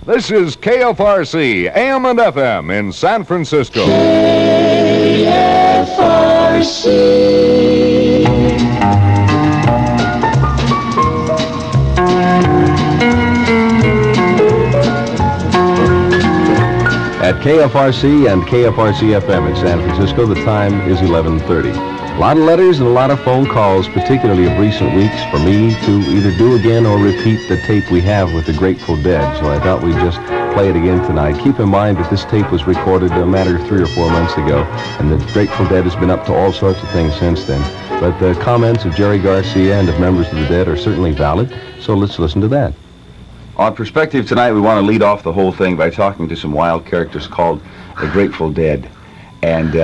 This is KFRC AM and FM in San Francisco. KFRC. At KFRC and KFRC FM in San Francisco, the time is 11:30. A lot of letters and a lot of phone calls, particularly of recent weeks, for me to either do again or repeat the tape we have with the Grateful Dead. So I thought we'd just play it again tonight. Keep in mind that this tape was recorded a matter of 3 or 4 months ago, and the Grateful Dead has been up to all sorts of things since then. But the comments of Jerry Garcia and of members of the Dead are certainly valid, so let's listen to that. On Perspective tonight, we want to lead off the whole thing by talking to some wild characters called the Grateful Dead. And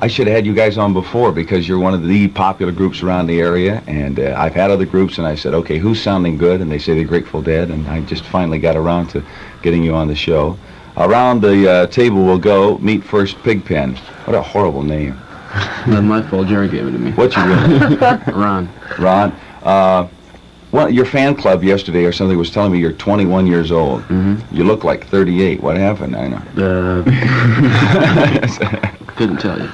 I should have had you guys on before because you're one of the popular groups around the area. And I've had other groups, and I said, okay, who's sounding good? And they say the Grateful Dead. And I just finally got around to getting you on the show. Around the table we'll go. Meet first Pigpen. What a horrible name. Not my fault. Jerry gave it to me. What's your real name? Ron. Ron. Well, your fan club yesterday or something was telling me you're 21 years old. Mm-hmm. You look like 38. What happened? I know. Couldn't tell you.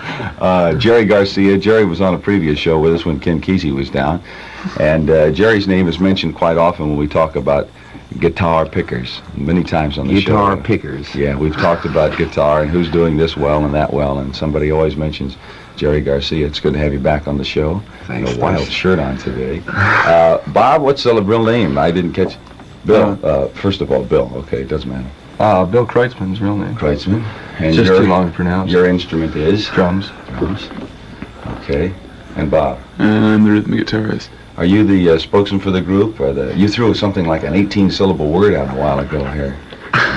Jerry Garcia. Jerry was on a previous show with us when Ken Kesey was down. And Jerry's name is mentioned quite often when we talk about guitar pickers, many times on the show. Guitar pickers. Yeah, we've talked about guitar and who's doing this well and that well, and somebody always mentions Jerry Garcia. It's good to have you back on the show. Thanks. A wild shirt on today. Bob, what's the real name? I didn't catch. Bill. First of all, Bill. Okay, it doesn't matter. Bill Kreutzmann's real name. Kreutzmann. And It's just too long to pronounce. Your instrument is? Drums. Drums. Okay. And Bob? I'm the rhythm guitarist. Are you the spokesman for the group? Or you threw something like an 18-syllable word out a while ago here.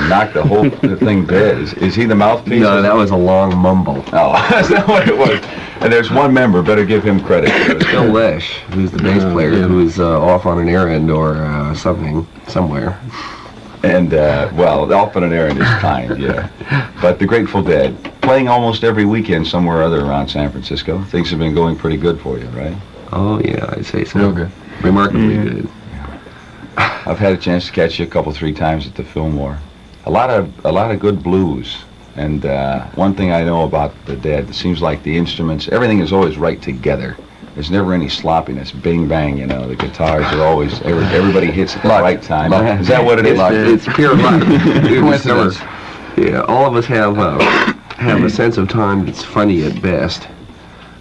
Knocked the whole thing dead. Is he the mouthpiece? No, that was a long mumble. Oh, that's not what it was. And there's one member, better give him credit. Bill Lesh, who's the bass player, who's off on an errand or something, somewhere. And, well, off on an errand is kind, yeah. But the Grateful Dead, playing almost every weekend somewhere or other around San Francisco. Things have been going pretty good for you, right? Oh, yeah, I'd say so. Real good. Remarkably good. I've had a chance to catch you a couple, 3 times at the Fillmore. A lot of good blues. And one thing I know about the Dead, it seems like the instruments, everything is always right together. There's never any sloppiness, bing bang, you know. The guitars are always, everybody hits at the right time. Is that what it is? It's pure luck. Coincidence. Yeah, all of us have a sense of time that's funny at best.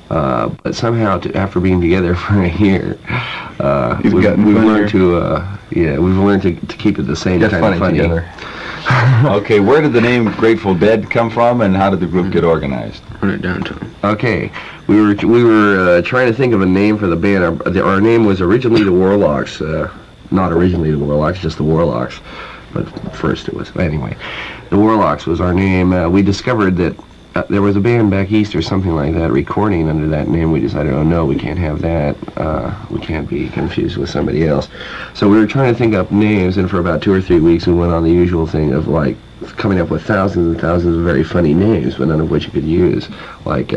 But somehow, after being together for a year, we've learned to keep it the same kind of funny. Together. Okay, where did the name Grateful Dead come from, and how did the group get organized? Run it down to him. Okay, we were trying to think of a name for the band. Our name was originally the Warlocks, not originally the Warlocks, just the Warlocks. But first it was anyway. The Warlocks was our name. We discovered that there was a band back east or something like that recording under that name. We decided, oh no, we can't have that. We can't be confused with somebody else. So we were trying to think up names, and for about 2 or 3 weeks we went on the usual thing of like coming up with thousands and thousands of very funny names, but none of which you could use, like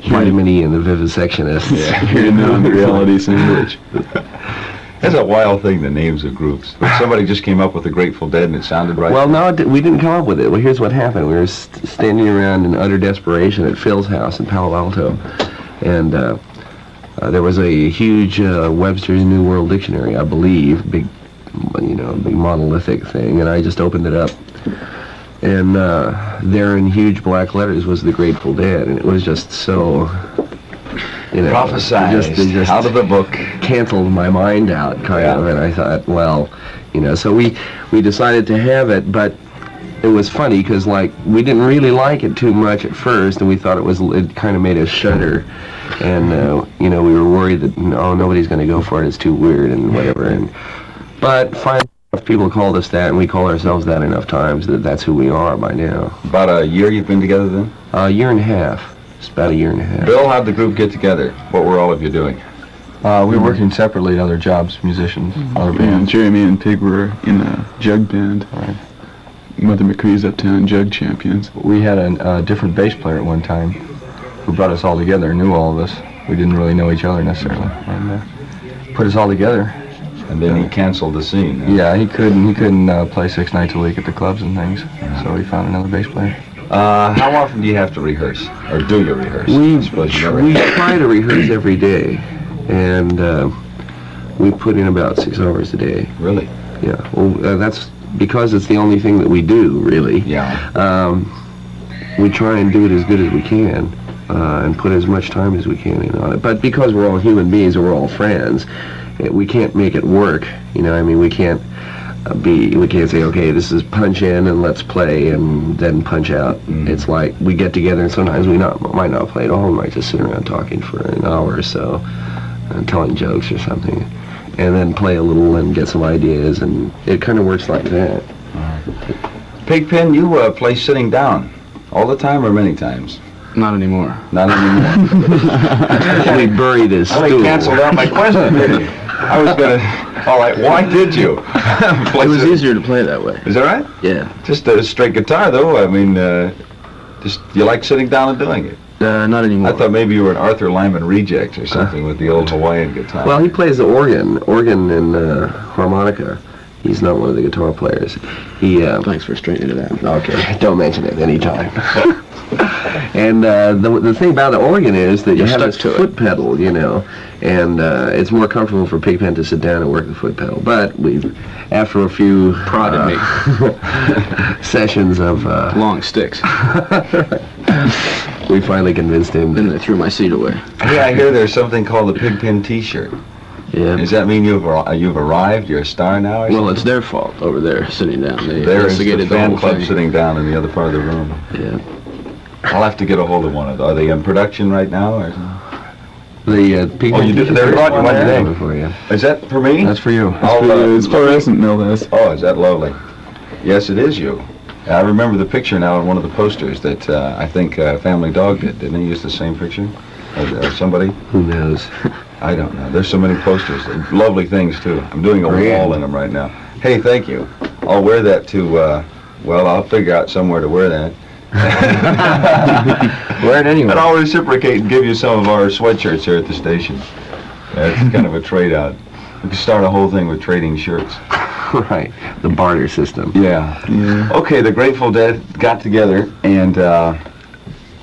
Vitamin E and the Vivisectionists. Yeah, here now in the reality sandwich. That's a wild thing, the names of groups. Somebody just came up with the Grateful Dead and it sounded right. Well, no, we didn't come up with it. Well, here's what happened. We were standing around in utter desperation at Phil's house in Palo Alto, and there was a huge Webster's New World Dictionary, I believe, big monolithic thing, and I just opened it up, and there in huge black letters was the Grateful Dead, and it was just so... prophesized, just out of the book. Canceled my mind out, kind of, and I thought, well, so we decided to have it, but it was funny, because, like, we didn't really like it too much at first, and we thought it kind of made us shudder, and, we were worried that, nobody's going to go for it, it's too weird, and whatever, but finally, people called us that, and we call ourselves that enough times that that's who we are by now. About a year you've been together then? A year and a half. It's about a year and a half. Bill, how'd the group get together? What were all of you doing? We were working separately at other jobs, musicians, other bands. Jeremy and Pig were in a jug band. Right. Mother McCree's Uptown Jug Champions. We had a different bass player at one time who brought us all together, knew all of us. We didn't really know each other necessarily. And put us all together. And then he canceled the scene. Huh? Yeah, he couldn't play 6 nights a week at the clubs and things, so he found another bass player. How often do you have to rehearse, or do you rehearse? We try to rehearse every day, and we put in about 6 hours a day. Really? Yeah. Well, that's because it's the only thing that we do, really. Yeah. We try and do it as good as we can, and put as much time as we can in on it. But because we're all human beings and we're all friends, we can't make it work. You know, I mean, we can't say, okay, this is punch in and let's play and then punch out. It's like we get together and sometimes we might not play at all. We might just sit around talking for an hour or so and telling jokes or something, and then play a little and get some ideas, and it kind of works like that. Pigpen, you play sitting down all the time or many times? Not anymore. Not anymore. We buried his Well, stool. he canceled out my question, didn't he? I was gonna. All right. Why did you? It was easier to play that way. Is that right? Yeah. Just a straight guitar, though. I mean, just you like sitting down and doing it. Not anymore. I thought maybe you were an Arthur Lyman reject or something with the old Hawaiian guitar. Well, he plays the organ and harmonica. He's not one of the guitar players. He. Thanks for straightening it out. Okay, don't mention it anytime. And the thing about the organ is that you have this foot pedal, you know, and it's more comfortable for Pigpen to sit down and work the foot pedal. But after a few sessions of long sticks, we finally convinced him. Then I threw my seat away. Hey, I hear there's something called the Pigpen T-shirt. Yeah. Does that mean you've arrived? You're a star now? Or Well, it's their fault over there sitting down. They there is the instigated fan whole club thing. sitting down in the other part of the room. Yeah. I'll have to get a hold of one of those. Are they in production right now? Or? The Pigpen. Oh, you did. They brought you one today. For you. Is that for me? That's for you. It's fluorescent, no less. Oh, is that lovely? Yes, it is you. I remember the picture now on one of the posters that I think Family Dog did. Didn't he use the same picture? Or somebody? Who knows? I don't know. There's so many posters. Lovely things, too. I'm doing a wall in them right now. Hey, thank you. I'll wear that to, well, I'll figure out somewhere to wear that. Wear it anyway. And I'll reciprocate and give you some of our sweatshirts here at the station. That's kind of a trade out. We could start a whole thing with trading shirts. Right, the barter system. Yeah. Okay, the Grateful Dead got together, and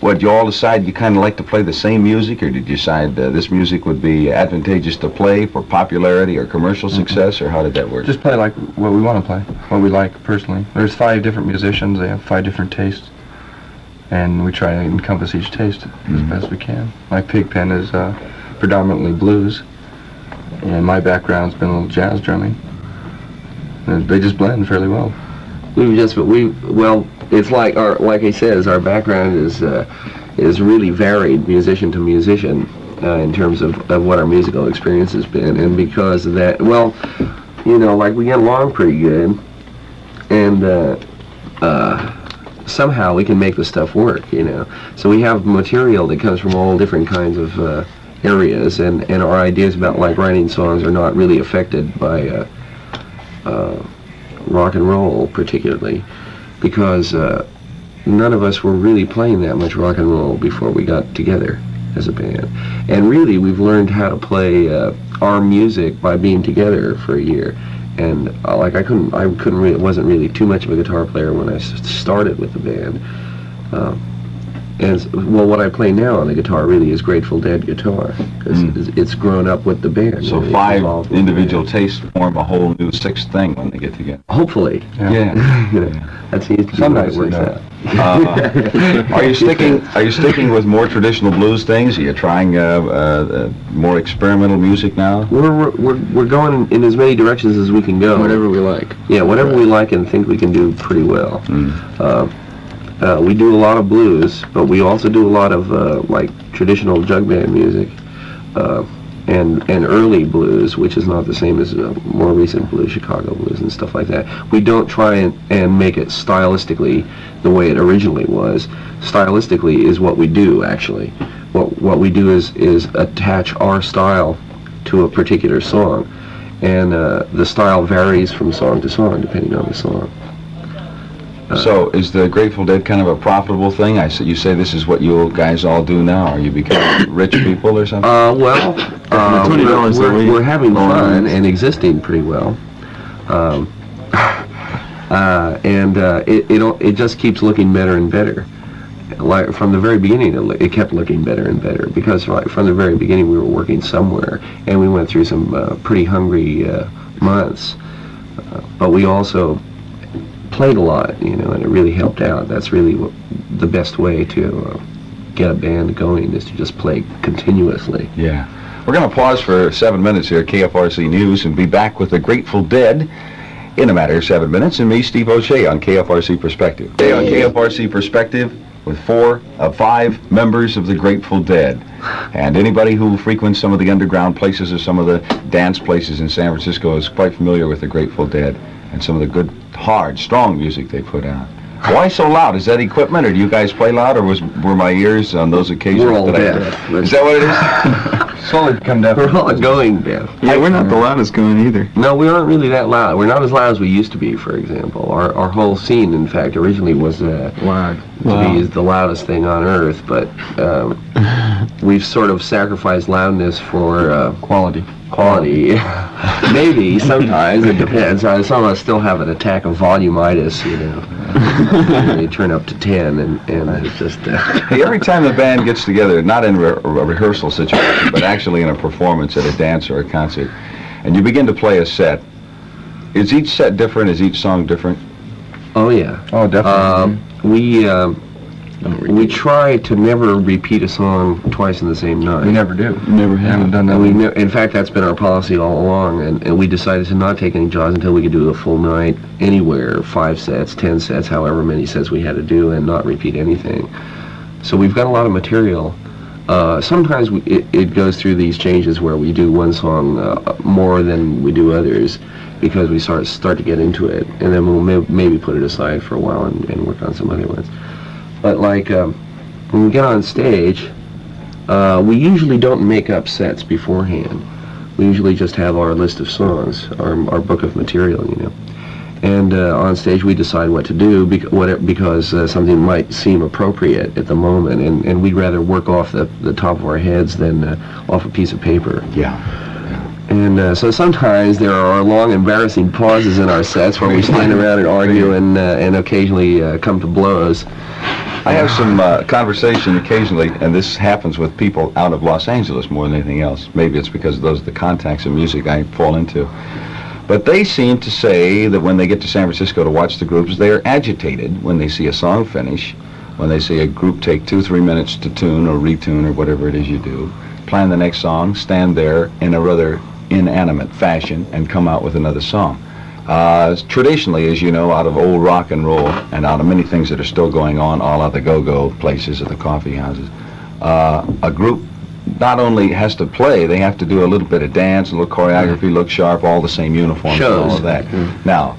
what, you all decide you kind of like to play the same music, or did you decide this music would be advantageous to play for popularity or commercial success, or how did that work? Just play like what we want to play, what we like personally. There's 5 different musicians, they have 5 different tastes, and we try to encompass each taste as best we can. Like Pigpen is predominantly blues, and my background's been a little jazz drumming. And they just blend fairly well. Well, it's like he says, our background is really varied, musician to musician, in terms of what our musical experience has been, and because of that, well, you know, like we get along pretty good, and somehow we can make the stuff work, you know. So we have material that comes from all different kinds of areas, and our ideas about like writing songs are not really affected by rock and roll particularly, because none of us were really playing that much rock and roll before we got together as a band. And really we've learned how to play our music by being together for a year. And like I wasn't really too much of a guitar player when I started with the band. Well, what I play now on the guitar really is Grateful Dead guitar, because it's grown up with the band. So 5 individual tastes form a whole new 6th thing when they get together. Hopefully. Yeah. You know, that seems to be Some the way it nights works it out. Are you sticking with more traditional blues things? Are you trying more experimental music now? We're going in as many directions as we can go. Whatever we like. Yeah, whatever we like and think we can do pretty well. We do a lot of blues, but we also do a lot of like traditional jug band music, and early blues, which is not the same as more recent blues, Chicago blues and stuff like that. We don't try and make it stylistically the way it originally was. Stylistically is what we do, actually. What we do is attach our style to a particular song, and the style varies from song to song depending on the song. So is the Grateful Dead kind of a profitable thing? You say this is what you guys all do now. Are you becoming rich people or something? We're having fun and existing pretty well. It just keeps looking better and better. Like from the very beginning, it kept looking better and better because from the very beginning we were working somewhere, and we went through some pretty hungry months. But we also played a lot, and it really helped out. That's really the best way to get a band going, is to just play continuously. Yeah. We're going to pause for 7 minutes here at KFRC News and be back with the Grateful Dead in a matter of 7 minutes, and me, Steve O'Shea, on KFRC Perspective. Today on KFRC Perspective with 4 of 5 members of the Grateful Dead. And anybody who frequents some of the underground places or some of the dance places in San Francisco is quite familiar with the Grateful Dead and some of the good, hard, strong music they put out. Why so loud? Is that equipment, or do you guys play loud, or were my ears on those occasions? We're all deaf. Is that what it is? Slowly become deaf. We're all going deaf. Yeah, we're not the loudest going either. No, we aren't really that loud. We're not as loud as we used to be, for example. Our whole scene, in fact, originally was Loud. to be the loudest thing on earth, but we've sort of sacrificed loudness for Quality. quality. Maybe, sometimes, it depends. Some of us still have an attack of volumitis, They turn up to 10, and it's just... Hey, every time the band gets together, not in a rehearsal situation, but actually in a performance at a dance or a concert, and you begin to play a set, is each set different? Is each song different? Oh, yeah. Oh, definitely. We try to never repeat a song twice in the same night. We never do. Never haven't done that. In fact, that's been our policy all along, and we decided to not take any jobs until we could do a full night anywhere, 5 sets, 10 sets, however many sets we had to do, and not repeat anything. So we've got a lot of material. Sometimes it goes through these changes where we do one song more than we do others, because we start to get into it, and then we'll maybe put it aside for a while and work on some other ones. But when we get on stage, we usually don't make up sets beforehand. We usually just have our list of songs, our book of material, And on stage we decide what to do because something might seem appropriate at the moment, and we'd rather work off the top of our heads than off a piece of paper. Yeah. And so sometimes there are long, embarrassing pauses in our sets where we stand around and argue and occasionally come to blows. I have some conversation occasionally, and this happens with people out of Los Angeles more than anything else. Maybe it's because those are the contacts of music I fall into. But they seem to say that when they get to San Francisco to watch the groups, they are agitated when they see a song finish, when they see a group take 2-3 minutes to tune or retune or whatever it is you do, plan the next song, stand there in a rather inanimate fashion, and come out with another song. Traditionally, as you know, out of old rock and roll and out of many things that are still going on, all out the go-go places or the coffee houses, a group not only has to play, they have to do a little bit of dance, a little choreography, look sharp, all the same uniforms and all of that. Now,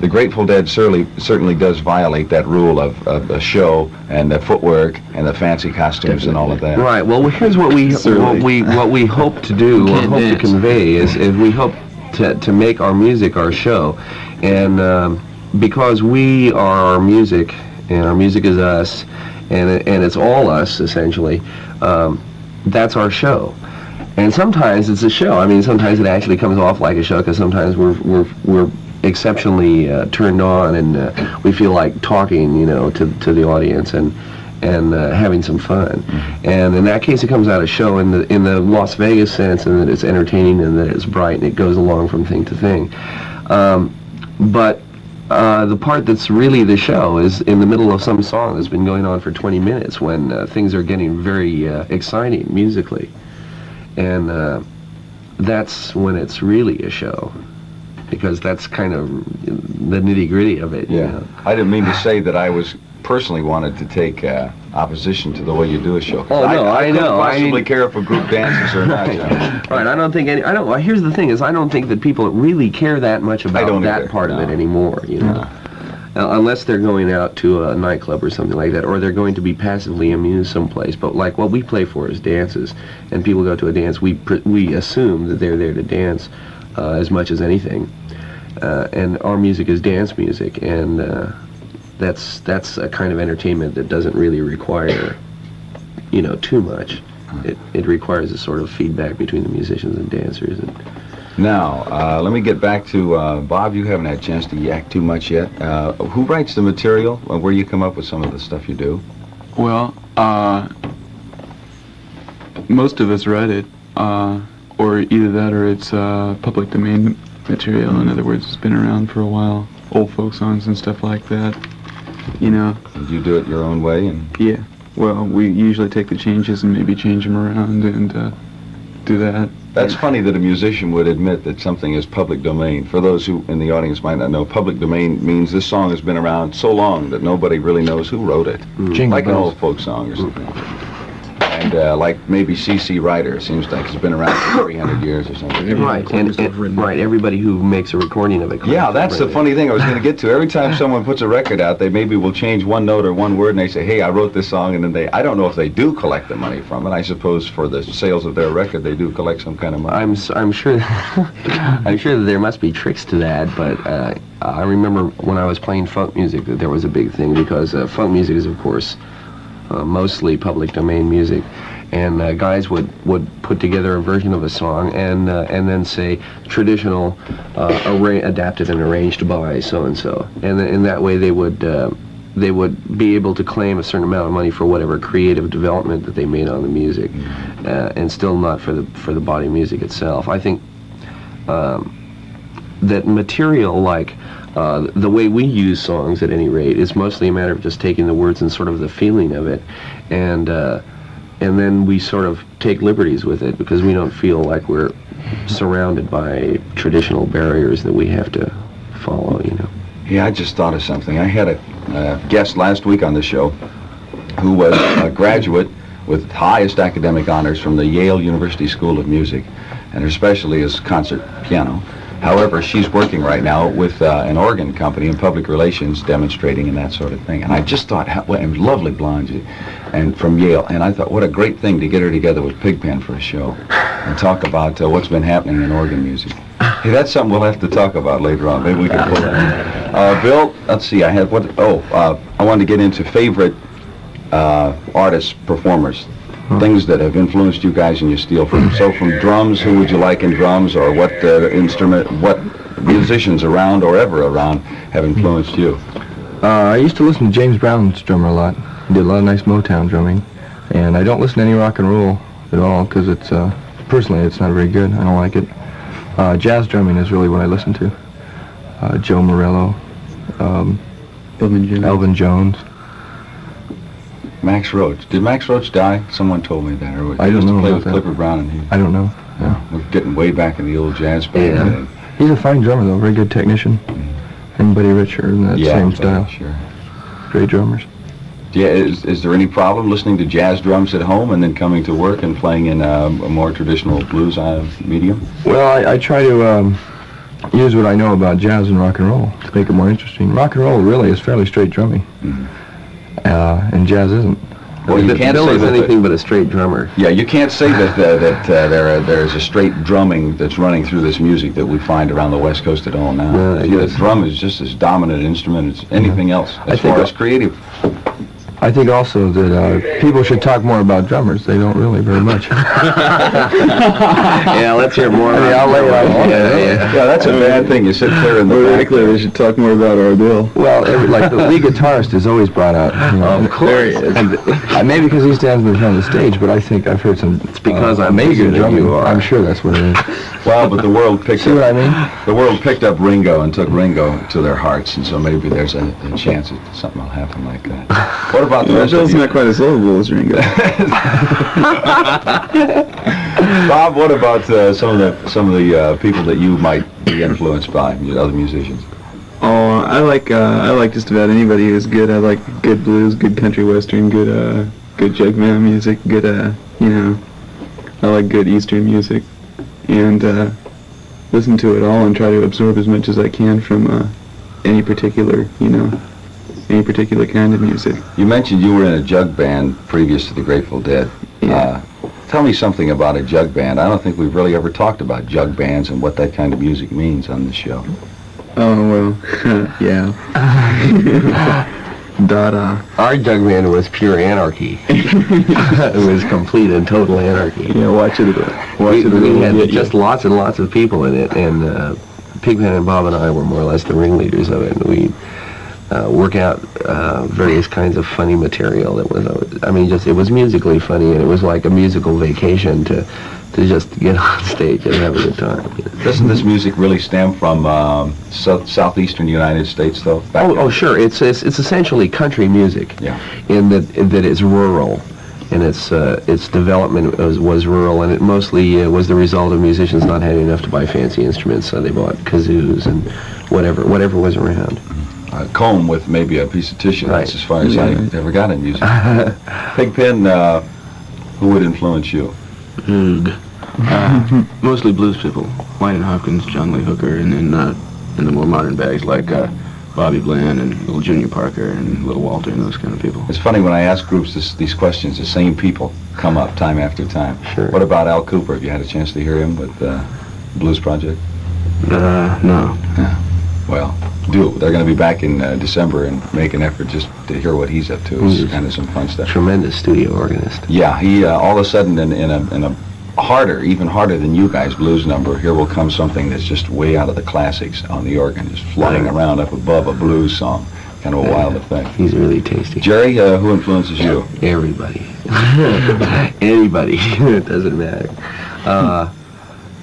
the Grateful Dead certainly does violate that rule of a show and the footwork and the fancy costumes and all of that. Right. Well, here's what we hope to do, or hope to convey, is we hope to make our music our show, and because we are our music, and our music is us, and it's all us essentially. That's our show, and sometimes it's a show. I mean, sometimes it actually comes off like a show, because sometimes we're exceptionally turned on, and we feel like talking, to the audience and having some fun. And in that case, it comes out a show in the Las Vegas sense, and that it's entertaining and that it's bright and it goes along from thing to thing. But the part that's really the show is in the middle of some song that's been going on for 20 minutes when things are getting very exciting musically. And that's when it's really a show, because that's kind of the nitty-gritty of it. Yeah. I didn't mean to say that I was personally wanted to take opposition to the way you do a show. Oh, no, I know. I possibly care if a group dances or not. Right, I don't think here's the thing, is I don't think that people really care that much about that part of it anymore, unless they're going out to a nightclub or something like that, or they're going to be passively amused someplace. But like what we play for is dances, and people go to a dance, we assume that they're there to dance as much as anything. And our music is dance music, and that's a kind of entertainment that doesn't really require, too much. It requires a sort of feedback between the musicians and dancers. Now, let me get back to Bob. You haven't had a chance to yak too much yet. Who writes the material? Where you come up with some of the stuff you do? Well, most of us write it, or either that or it's public domain material. In other words, it's been around for a while. Old folk songs and stuff like that. And you do it your own way, and Yeah. Well, we usually take the changes and maybe change them around and do that. that's funny that a musician would admit that something is public domain. For those who in the audience might not know, public domain means this song has been around so long that nobody really knows who wrote it. Like an old folk song or something. And like maybe C.C. Ryder, seems like it's been around for 300 years or something. Right, right. Everybody who makes a recording of it. Yeah, that's the funny thing I was going to get to. Every time someone puts a record out, they maybe will change one note or one word, and they say, hey, I wrote this song, and then I don't know if they do collect the money from it. I suppose for the sales of their record, they do collect some kind of money. I'm sure I'm sure that there must be tricks to that, but I remember when I was playing funk music that there was a big thing, because funk music is, of course, mostly public domain music, and guys would put together a version of a song and then say traditional adapted and arranged by so and so, and in that way they would be able to claim a certain amount of money for whatever creative development that they made on the music, and still not for the body music itself. I think that material like the way we use songs, at any rate, is mostly a matter of just taking the words and sort of the feeling of it, and then we sort of take liberties with it, because we don't feel like we're surrounded by traditional barriers that we have to follow, Yeah, I just thought of something. I had a guest last week on the show who was a graduate with highest academic honors from the Yale University School of Music, and her specialty is concert piano. However, she's working right now with an organ company in public relations, demonstrating and that sort of thing. And I just thought, and lovely blonde, and from Yale. And I thought, what a great thing to get her together with Pigpen for a show and talk about what's been happening in organ music. Hey, that's something we'll have to talk about later on. Maybe we can pull that. Bill, let's see. I wanted to get into favorite artists, performers. Things that have influenced you guys in your steel. From drums, who would you like in drums, or what what musicians around or ever around have influenced you? I used to listen to James Brown's drummer a lot. He did a lot of nice Motown drumming, and I don't listen to any rock and roll at all, because it's personally it's not very good. I don't like it. Jazz drumming is really what I listen to. Joe Morello, Elvin Jones. Max Roach. Did Max Roach die? Someone told me that. Or I don't know play about with that. Clifford Brown and he. I don't know. Yeah. We're getting way back in the old jazz band. Yeah. He's a fine drummer, though. Very good technician. And Buddy Richard in that same style. Sure. Great drummers. Yeah. Is there any problem listening to jazz drums at home and then coming to work and playing in a more traditional blues medium? Well, I try to use what I know about jazz and rock and roll to make it more interesting. Rock and roll really is fairly straight drumming, and jazz isn't. Well, you can't Bill say is that anything but a straight drummer. Yeah, you can't say that there's a straight drumming that's running through this music that we find around the West Coast at all now. No, I The guess. drum is just as dominant an instrument as anything else, I as think far as creative. I think also that people should talk more about drummers. They don't really very much. Yeah, let's hear more. I'll lay it out. Yeah, that's a bad thing. You sit clear in the back. They should talk more about our Bill. Well, like the lead guitarist is always brought out. Of course. There he is. And, maybe because he stands in front of the stage, but I think I've heard some. It's because I'm amazing bigger than drumming. you are. I'm sure that's what it is. Well, but the world picked See what I up. mean? The world picked up Ringo and took Ringo to their hearts, and so maybe there's a chance that something will happen like that. What about the rest of Bill's you? not quite as lovable as Ringo. Bob, what about some of the people that you might be influenced by, other musicians? Oh, I like just about anybody who's good. I like good blues, good country western, good jug band music, good I like good Eastern music, and listen to it all and try to absorb as much as I can from any particular kind of music. You mentioned you were in a jug band previous to the Grateful Dead. Yeah. Tell me something about a jug band. I don't think we've really ever talked about jug bands and what that kind of music means on this show. Oh, well, yeah. Dada. Our jug band was pure anarchy. It was complete and total anarchy. Yeah, watch it. We had just lots and lots of people in it, and Pigpen and Bob and I were more or less the ringleaders of it. And we work out various kinds of funny material that was, it was musically funny, and it was like a musical vacation to just get on stage and have a good time. Doesn't this music really stem from southeastern United States, though? Oh, sure. It's essentially country music. Yeah. In that it's rural, and its development was rural, and it mostly was the result of musicians not having enough to buy fancy instruments, so they bought kazoos and whatever was around. A comb with maybe a piece of tissue. Right. That's as far as I ever got in music. Pigpen, who would influence you? Mostly blues people. Wayne Hopkins, John Lee Hooker, and then in the more modern bags like Bobby Bland and Little Junior Parker and Little Walter and those kind of people. It's funny when I ask groups these questions, the same people come up time after time. Sure. What about Al Cooper? Have you had a chance to hear him with Blues Project? No. Yeah. Well, do. They're going to be back in December and make an effort just to hear what he's up to. It's kind of some fun stuff. Tremendous studio organist. Yeah, he all of a sudden in a even harder than you guys blues number, here will come something that's just way out of the classics on the organ, just flying around up above a blues song. Kind of a wild effect. He's really tasty. Jerry, who influences you? Everybody. Anybody. It doesn't matter.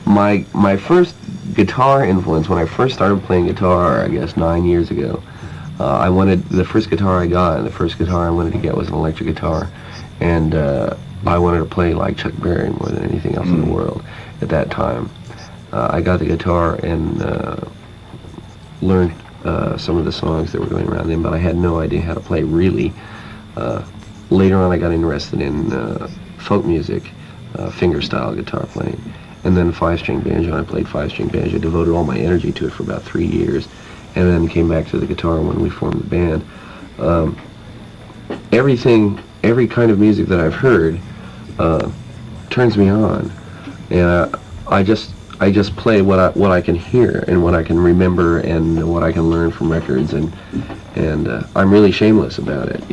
My first guitar influence, when I first started playing guitar, I guess 9 years ago, the first guitar I got, and the first guitar I wanted to get was an electric guitar, and I wanted to play like Chuck Berry more than anything else in the world at that time. I got the guitar and learned some of the songs that were going around then, but I had no idea how to play really. Later on I got interested in folk music, finger-style guitar playing, and then five-string banjo. I played five-string banjo, devoted all my energy to it for about 3 years, and then came back to the guitar when we formed the band. Every kind of music that I've heard turns me on, and I just play what I can hear and what I can remember and what I can learn from records, and I'm really shameless about it.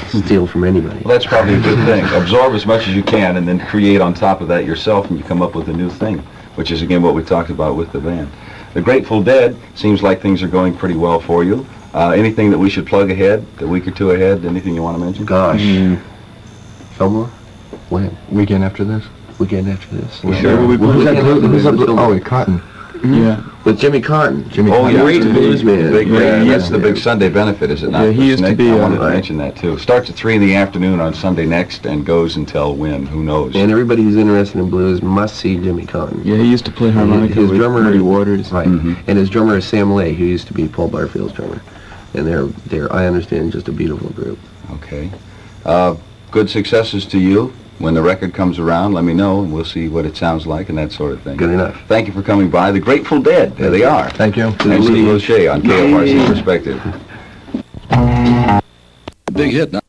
Steal from anybody. Well, that's probably a good thing. Absorb as much as you can and then create on top of that yourself, and you come up with a new thing, which is again what we talked about with the band. The Grateful Dead, seems like things are going pretty well for you. Anything that we should plug ahead, a week or two ahead, anything you want to mention? Gosh. Fillmore? When? Weekend after this? Weekend after this? Sure. Oh, Cotton. Yeah. With Jimmy Cotton. Oh, yeah. Great blues man. That's the big Sunday benefit, is it not? Yeah, he used to Snake? be I wanted to right. mention that, too. Starts at 3 in the afternoon on Sunday next and goes until when? Who knows? And everybody who's interested in blues must see Jimmy Cotton. Yeah, he used to play harmonica His with drummer- Muddy Waters. Right. And his drummer is Sam Lay, who used to be Paul Barfield's drummer. And they're I understand, just a beautiful group. Okay. Good successes to you. When the record comes around, let me know, and we'll see what it sounds like and that sort of thing. Good enough. Thank you for coming by. The Grateful Dead, there they are. Thank you. And Steve O'Shea on KFRC Perspective. Big hit now.